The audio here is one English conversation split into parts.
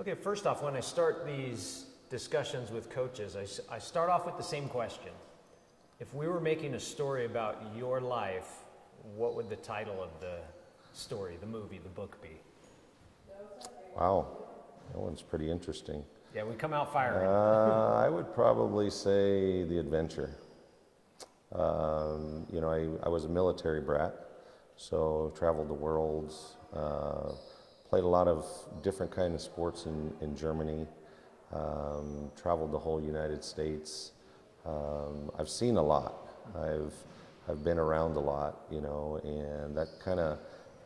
Okay, first off, when I start these discussions with coaches, I start off with the same question. If we were making a story about your life, what would the title of the story, the movie, the book be? Wow, that one's pretty interesting. Yeah, we come out firing. I would probably say The Adventure. I was a military brat, so traveled the world, played a lot of different kind of sports in Germany, traveled the whole United States. I've seen a lot. I've been around a lot, and that kind of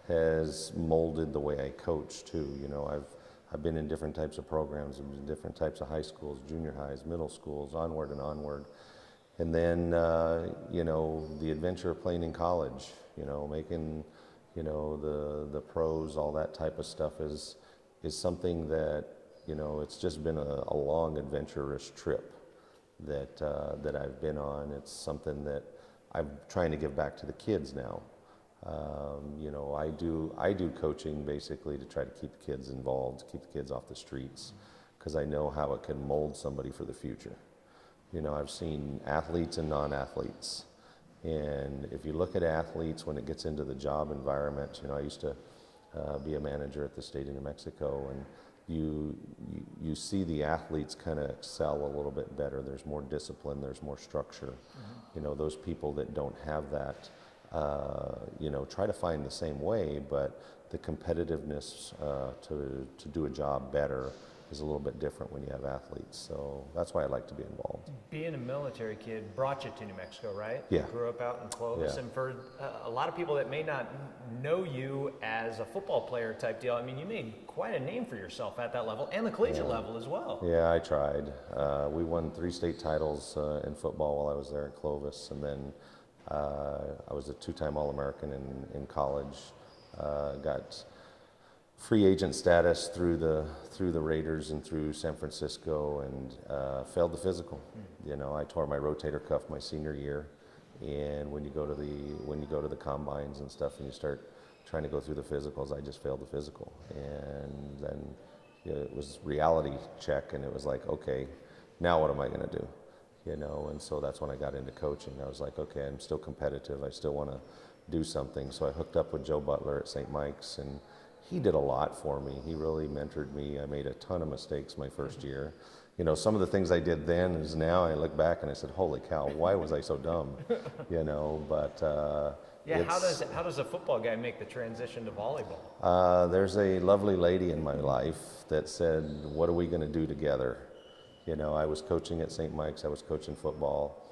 has molded the way I coach too. I've been in different types of programs, I've been in different types of high schools, junior highs, middle schools, onward and onward. And then, the adventure of playing in college, making, the pros, all that type of stuff is something that, it's just been a long, adventurous trip that I've been on. It's something that I'm trying to give back to the kids now. I do coaching basically to try to keep the kids involved, keep the kids off the streets, because I know how it can mold somebody for the future. I've seen athletes and non-athletes, and if you look at athletes when it gets into the job environment, I used to be a manager at the state of New Mexico, and you see the athletes kind of excel a little bit better. There's more discipline, there's more structure. Mm-hmm. Those people that don't have that, try to find the same way, but the competitiveness to do a job better is a little bit different when you have athletes. So that's why I like to be involved. Being a military kid brought you to New Mexico, right? Yeah. You grew up out in Clovis. Yeah. And for a lot of people that may not know you as a football player type deal, you made quite a name for yourself at that level and the collegiate level as well. Yeah, I tried. We won 3 state titles in football while I was there at Clovis, and then I was a 2-time All-American in college. Got free agent status through the Raiders and through San Francisco, and failed the physical. I tore my rotator cuff my senior year, and when you go to the combines and stuff, and you start trying to go through the physicals, I just failed the physical, and then it was reality check, and it was like, okay, now what am I going to do? And so that's when I got into coaching. I was like, okay, I'm still competitive. I still want to do something. So I hooked up with Joe Butler at St. Mike's, and he did a lot for me. He really mentored me. I made a ton of mistakes my first year. Some of the things I did then is now I look back and I said, holy cow, why was I so dumb? But yeah, how does a football guy make the transition to volleyball? There's a lovely lady in my life that said, what are we going to do together? I was coaching at St. Mike's. I was coaching football.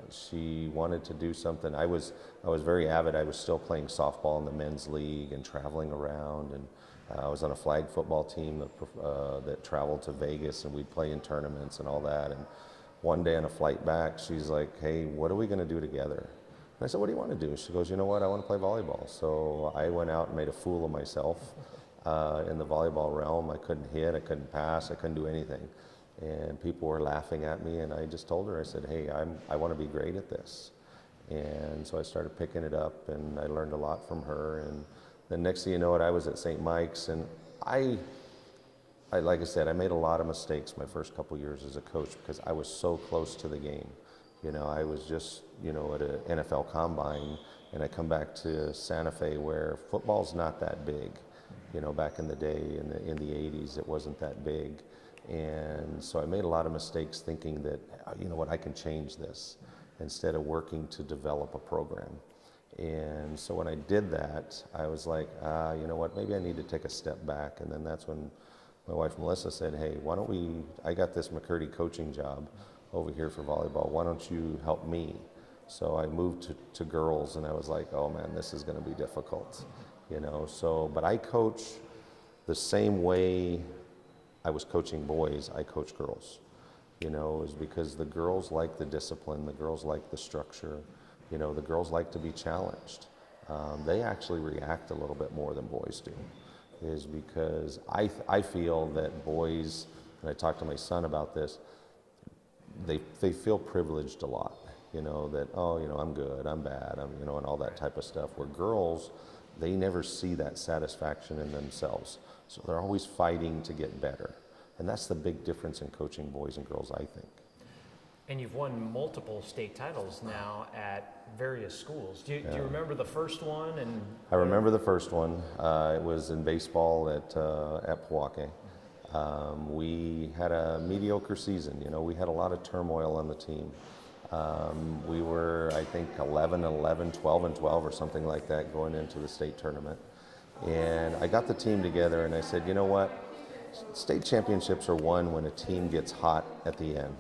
She wanted to do something. I was very avid. I was still playing softball in the men's league and traveling around. And I was on a flag football team that traveled to Vegas, and we'd play in tournaments and all that. And one day on a flight back, she's like, hey, what are we going to do together? And I said, what do you want to do? She goes, you know what? I want to play volleyball. So I went out and made a fool of myself in the volleyball realm. I couldn't hit. I couldn't pass. I couldn't do anything. And people were laughing at me, and I just told her, I said, hey, I want to be great at this. And so I started picking it up, and I learned a lot from her. And then next thing you know it, I was at St. Mike's, and I like I said, I made a lot of mistakes my first couple years as a coach because I was so close to the game. I was just, at an NFL combine, and I come back to Santa Fe where football's not that big. Back in the day, in the 80s, it wasn't that big. And so I made a lot of mistakes thinking that, I can change this instead of working to develop a program. And so when I did that, I was like, maybe I need to take a step back. And then that's when my wife Melissa said, hey, I got this McCurdy coaching job over here for volleyball. Why don't you help me? So I moved to girls, and I was like, oh man, this is going to be difficult. But I coach the same way I was coaching boys, I coach girls, is because the girls like the discipline, the girls like the structure, the girls like to be challenged. They actually react a little bit more than boys do, is because I feel that boys, and I talked to my son about this, they feel privileged a lot, that, I'm good, I'm bad, and all that type of stuff, where girls, they never see that satisfaction in themselves. So they're always fighting to get better. And that's the big difference in coaching boys and girls, I think. And you've won multiple state titles now at various schools. Do you remember the first one? And I remember the first one. It was in baseball at Pewaukee. We had a mediocre season. You know, we had a lot of turmoil on the team. We were, I think, 11-11, 12-12 or something like that going into the state tournament. And I got the team together and I said, you know what? State championships are won when a team gets hot at the end.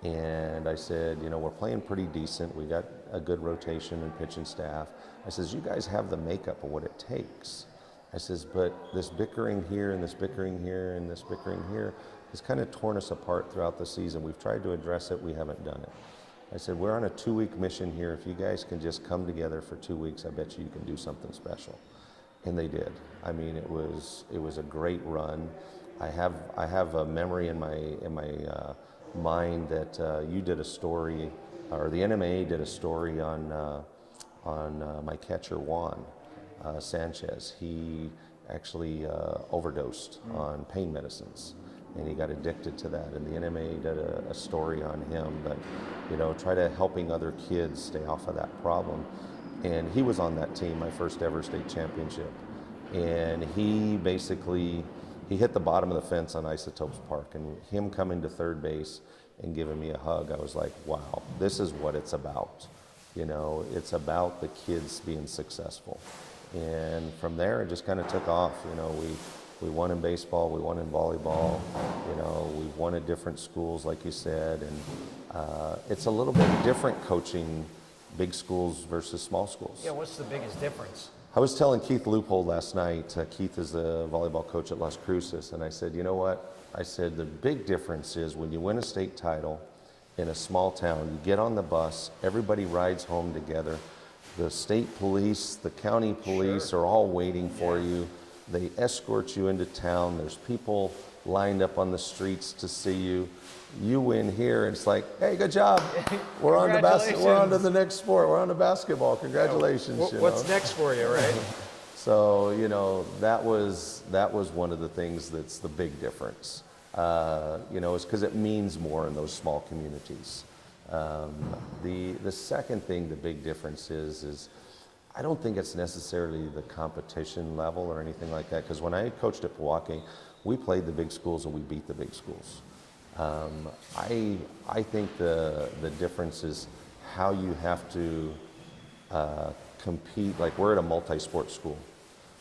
And I said, you know, we're playing pretty decent. We got a good rotation and pitching staff. I says, you guys have the makeup of what it takes. I says, but this bickering here and this bickering here and this bickering here has kind of torn us apart throughout the season. We've tried to address it. We haven't done it. I said, we're on a 2-week mission here. If you guys can just come together for 2 weeks, I bet you can do something special. And they did. I mean, it was a great run. I have a memory in my mind that you did a story, or the NMA did a story on my catcher Juan Sanchez. He actually overdosed on pain medicines, and he got addicted to that. And the NMA did a story on him, but you know, try to helping other kids stay off of that problem. And he was on that team, my first ever state championship. And he basically, he hit the bottom of the fence on Isotopes Park, and him coming to third base and giving me a hug, I was like, wow, this is what it's about. You know, it's about the kids being successful. And from there, it just kind of took off. You know, we won in baseball, we won in volleyball, you know, we've won at different schools, like you said, and it's a little bit different coaching big schools versus small schools. Yeah, what's the biggest difference? I was telling Keith Leupold last night, Keith is the volleyball coach at Las Cruces, and I said, you know what? I said, the big difference is when you win a state title in a small town, you get on the bus, everybody rides home together. The state police, the county police are all waiting for you. They escort you into town. There's people lined up on the streets to see you. You win here, and it's like, hey, good job. We're on to the next sport. We're on to basketball. Congratulations. What's next for you, right? So, you know, that was one of the things that's the big difference. You know, is because it means more in those small communities. The second thing, the big difference is I don't think it's necessarily the competition level or anything like that, because when I coached at Pewaukee, we played the big schools and we beat the big schools. I think the difference is how you have to compete. Like, we're at a multi-sport school,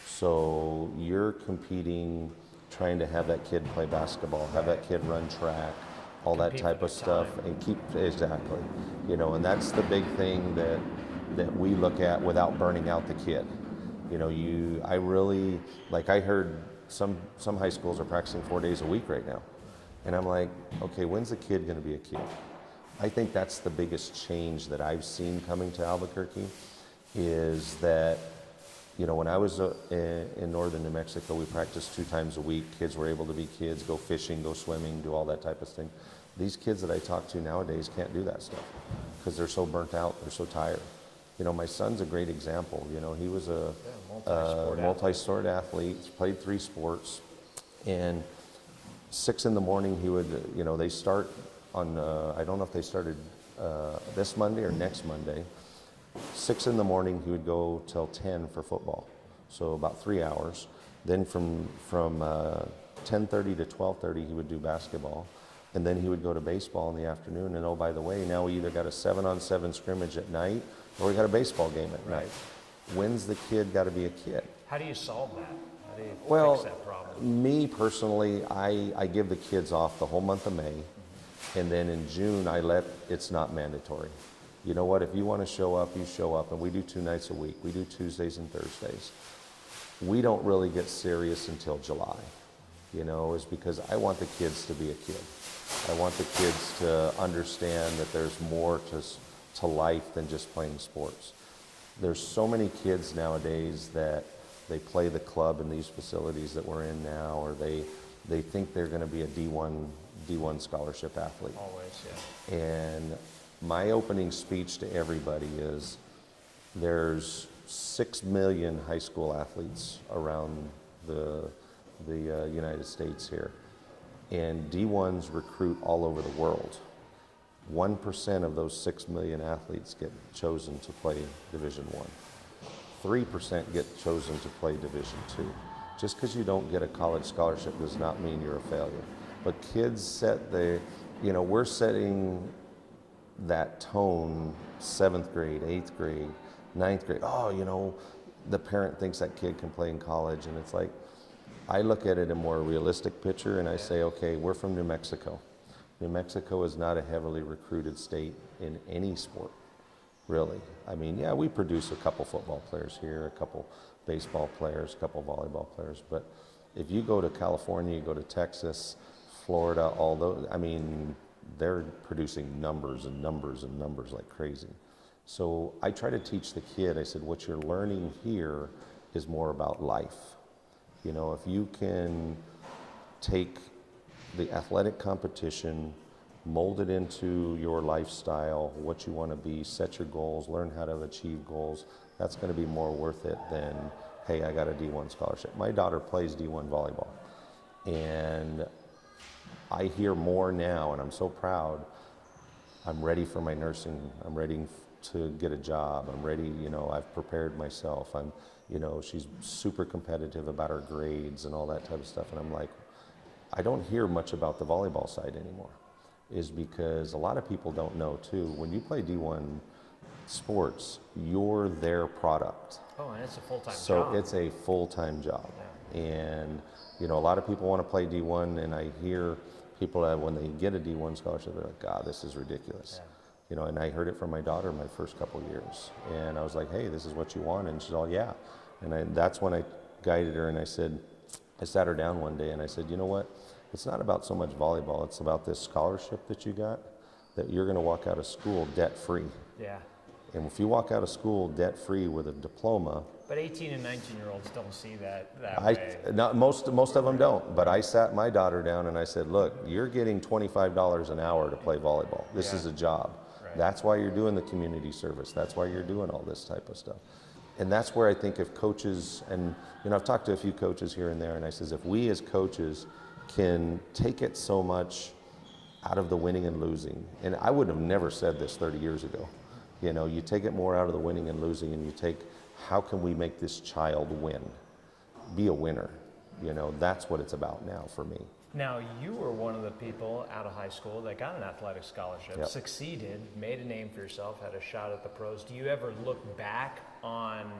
so you're competing, trying to have that kid play basketball, have that kid run track, all that type of stuff, and keep exactly, you know, and that's the big thing that we look at without burning out the kid. You know, I really, like, I heard some high schools are practicing 4 days a week right now. And I'm like, okay, when's the kid going to be a kid? I think that's the biggest change that I've seen coming to Albuquerque, is that, you know, when I was in northern New Mexico, we practiced 2 times a week. Kids were able to be kids, go fishing, go swimming, do all that type of thing. These kids that I talk to nowadays can't do that stuff because they're so burnt out, they're so tired. You know, my son's a great example. You know, he was a multi-sport athlete, played 3 sports, and 6 in the morning he would, you know, they start on, I don't know if they started this Monday or next Monday. 6 in the morning he would go till 10 for football, so about 3 hours. Then from 10:30 to 12:30 he would do basketball, and then he would go to baseball in the afternoon. And oh, by the way, now we either got a 7-on-7 scrimmage at night or we got a baseball game at night. When's the kid got to be a kid? How do you solve that? How do you fix that problem? Me personally, I give the kids off the whole month of May, and then in June it's not mandatory. You know what, if you want to show up, you show up, and we do 2 nights a week. We do Tuesdays and Thursdays. We don't really get serious until July, you know, is because I want the kids to be a kid. I want the kids to understand that there's more to life than just playing sports. There's so many kids nowadays that they play the club in these facilities that we're in now, or they think they're going to be a D1 scholarship athlete. Always, yeah. And my opening speech to everybody is, there's 6 million high school athletes around the the United States here. And D1s recruit all over the world. 1% of those 6 million athletes get chosen to play Division One. 3% get chosen to play Division Two. Just because you don't get a college scholarship does not mean you're a failure. But kids set we're setting that tone 7th grade, 8th grade, 9th grade. Oh, the parent thinks that kid can play in college, and it's like, I look at it in a more realistic picture and I say, okay, we're from New Mexico. New Mexico is not a heavily recruited state in any sport, really. I mean, yeah, we produce a couple football players here, a couple baseball players, a couple volleyball players, but if you go to California, you go to Texas, Florida, all those, I mean, they're producing numbers and numbers and numbers like crazy. So I try to teach the kid, I said, what you're learning here is more about life. If you can take the athletic competition, mold it into your lifestyle, what you want to be, set your goals, learn how to achieve goals, that's going to be more worth it than, hey, I got a D1 scholarship. My daughter plays D1 volleyball. And I hear more now, and I'm so proud. I'm ready for my nursing. I'm ready to get a job. I'm ready, I've prepared myself. She's super competitive about her grades and all that type of stuff. And I'm like, I don't hear much about the volleyball side anymore, is because a lot of people don't know too. When you play D1 sports, you're their product. Oh, and it's a full-time job. So it's a full-time job. Yeah. And, a lot of people want to play D1, and I hear people that when they get a D1 scholarship, they're like, God, this is ridiculous. Yeah. And I heard it from my daughter my first couple of years. And I was like, hey, this is what you want? And she's all, yeah. And that's when I guided her, and I sat her down one day and I said, you know what? It's not about so much volleyball. It's about this scholarship that you got, that you're going to walk out of school debt-free. Yeah. And if you walk out of school debt-free with a diploma. But 18 and 19-year-olds don't see that way. Most of them don't. But I sat my daughter down and I said, look, you're getting $25 an hour to play volleyball. This is a job. Right. That's why you're doing the community service. That's why you're doing all this type of stuff. And that's where I think if coaches, and I've talked to a few coaches here and there, and I says, if we as coaches can take it so much out of the winning and losing, and I would have never said this 30 years ago, you take it more out of the winning and losing, and you take, how can we make this child win? Be a winner. That's what it's about now for me. Now, you were one of the people out of high school that got an athletic scholarship, yep. Succeeded, made a name for yourself, had a shot at the pros. Do you ever look back on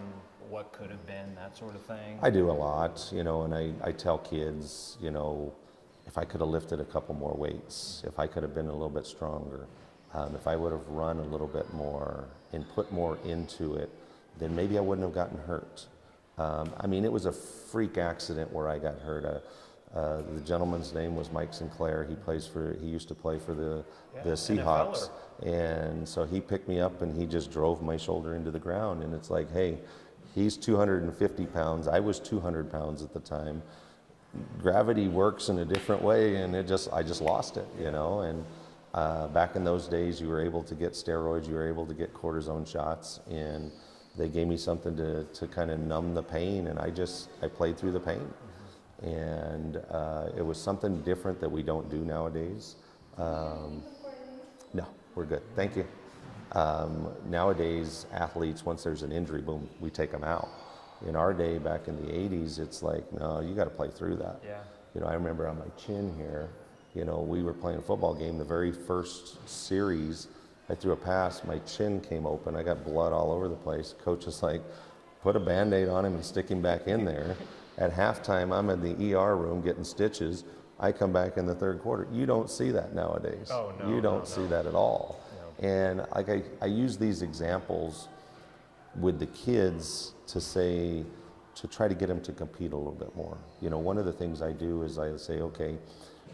what could have been, that sort of thing? I do a lot, and I tell kids, if I could have lifted a couple more weights, if I could have been a little bit stronger, if I would have run a little bit more and put more into it, then maybe I wouldn't have gotten hurt. It was a freak accident where I got hurt. The gentleman's name was Mike Sinclair. He used to play for the Seahawks. And so he picked me up and he just drove my shoulder into the ground. And it's like, hey, he's 250 pounds. I was 200 pounds at the time. Gravity works in a different way, and I just lost it, And back in those days, you were able to get steroids, you were able to get cortisone shots, and they gave me something to kind of numb the pain, and I played through the pain. And it was something different that we don't do nowadays. No, we're good. Thank you. Nowadays, athletes, once there's an injury, boom, we take them out. In our day, back in the 80s, it's like, no, you got to play through that. Yeah. I remember on my chin here, we were playing a football game. The very first series, I threw a pass, my chin came open. I got blood all over the place. Coach was like, put a Band-Aid on him and stick him back in there. At halftime, I'm in the ER room getting stitches. I come back in the third quarter. You don't see that nowadays. Oh, no. You don't see that at all. No. And I use these examples with the kids to try to get them to compete a little bit more. One of the things I do is I say, okay,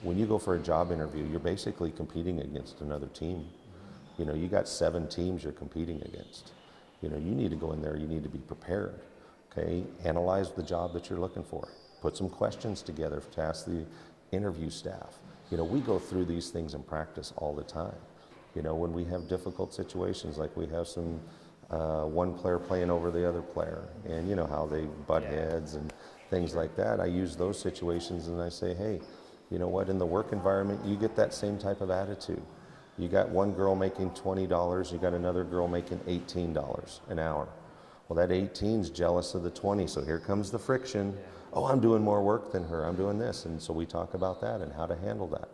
when you go for a job interview, you're basically competing against another team. You got 7 teams you're competing against. You need to go in there, you need to be prepared. Okay, analyze the job that you're looking for. Put some questions together to ask the interview staff. We go through these things in practice all the time. When we have difficult situations, like we have some one player playing over the other player, and how they butt heads, and things like that. I use those situations and I say, hey, you know what, in the work environment, you get that same type of attitude. You got one girl making $20, you got another girl making $18 an hour. Well, that 18's jealous of the 20, so here comes the friction. Oh, I'm doing more work than her, I'm doing this. And so we talk about that and how to handle that.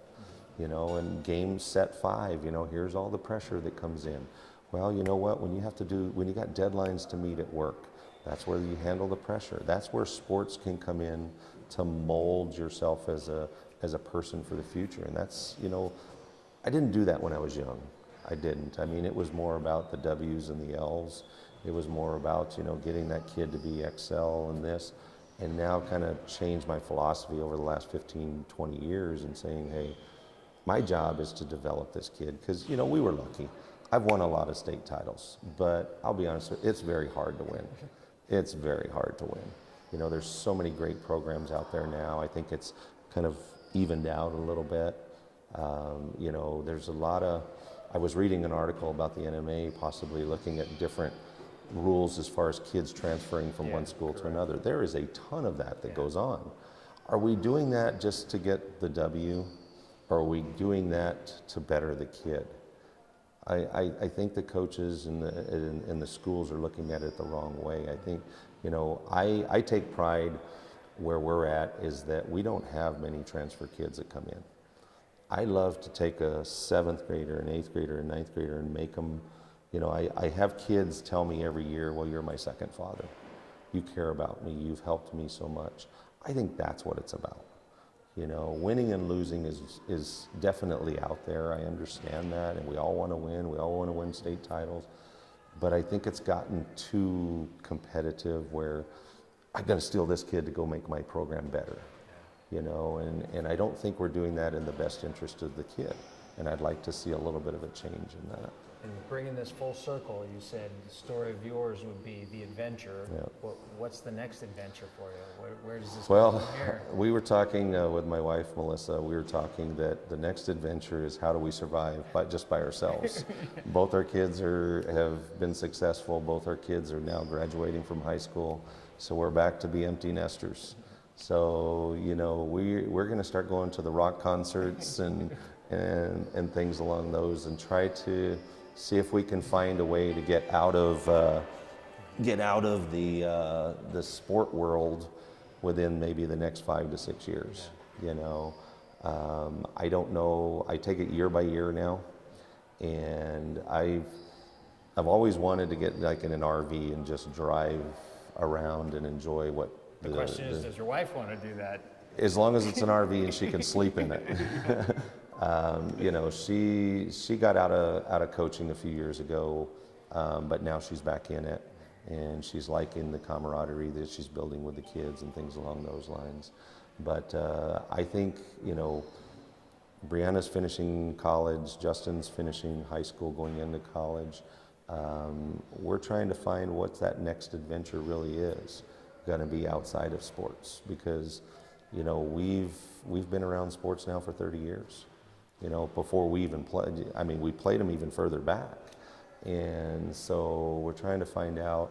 You know, and game set 5, you know, here's all the pressure that comes in. Well, you know what, when you got deadlines to meet at work, that's where you handle the pressure. That's where sports can come in to mold yourself as a person for the future. And that's, you know, I didn't do that when I was young. I didn't. I mean, it was more about the W's and the L's. It was more about, you know, getting that kid to be excel and this. And now kind of changed my philosophy over the last 15, 20 years and saying, hey, my job is to develop this kid. Because, you know, we were lucky. I've won a lot of state titles, but I'll be honest with you, it's very hard to win. It's very hard to win. You know, there's so many great programs out there now. I think it's kind of evened out a little bit. You know, there's a lot of, I was reading an article about the NMA possibly looking at different rules as far as kids transferring from one school to another. There is a ton of that goes on. Are we doing that just to get the W, or are we doing that to better the kid? I think the coaches and the schools are looking at it the wrong way. I think, you know, I take pride where we're at is that we don't have many transfer kids that come in. I love to take a 7th grader, an 8th grader, a 9th grader and make them, you know, I have kids tell me every year, well, you're my second father. You care about me, you've helped me so much. I think that's what it's about. You know, winning and losing is definitely out there. I understand that, and we all want to win. We all want to win state titles. But I think it's gotten too competitive where I've got to steal this kid to go make my program better. You know, and I don't think we're doing that in the best interest of the kid. And I'd like to see a little bit of a change in that. And bringing this full circle, you said the story of yours would be the adventure. Yeah. What's the next adventure for you? Where does this go from here? We were talking with my wife, Melissa, we were talking that the next adventure is how do we survive just by ourselves. Both our kids have been successful. Both our kids are now graduating from high school. So we're back to be empty nesters. So, you know, we're going to start going to the rock concerts and things along those and try to see if we can find a way to get out of the sport world within maybe the next 5 to 6 years. You know, I don't know. I take it year by year now, and I've always wanted to get like in an RV and just drive around and enjoy what. The question is, does your wife want to do that? As long as it's an RV and she can sleep in it. You know, she got out of coaching a few years ago, but now she's back in it, and she's liking the camaraderie that she's building with the kids and things along those lines. But I think, you know, Brianna's finishing college, Justin's finishing high school, going into college. We're trying to find what that next adventure really is going to be outside of sports, because, you know, we've been around sports now for 30 years. You know, before we even played, I mean, we played them even further back. And so we're trying to find out,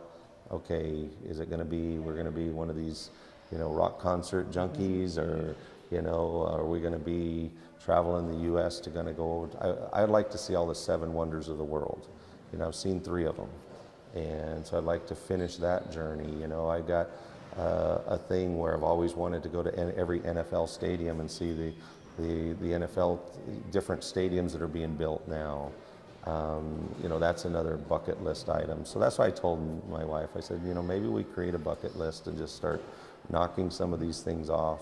okay, is it going to be, we're going to be one of these, you know, rock concert junkies, or, you know, are we going to be traveling the U.S. to going to go, I'd like to see all the 7 wonders of the world. You know, I've seen 3 of them. And so I'd like to finish that journey. You know, I got a thing where I've always wanted to go to every NFL stadium and see the NFL different stadiums that are being built now. You know, that's another bucket list item. So that's why I told my wife, I said, you know, maybe we create a bucket list and just start knocking some of these things off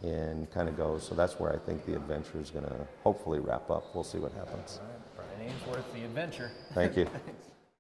and kind of go. So that's where I think the adventure is going to hopefully wrap up. We'll see what happens. All right, Brian Ainsworth, the adventure. Thank you.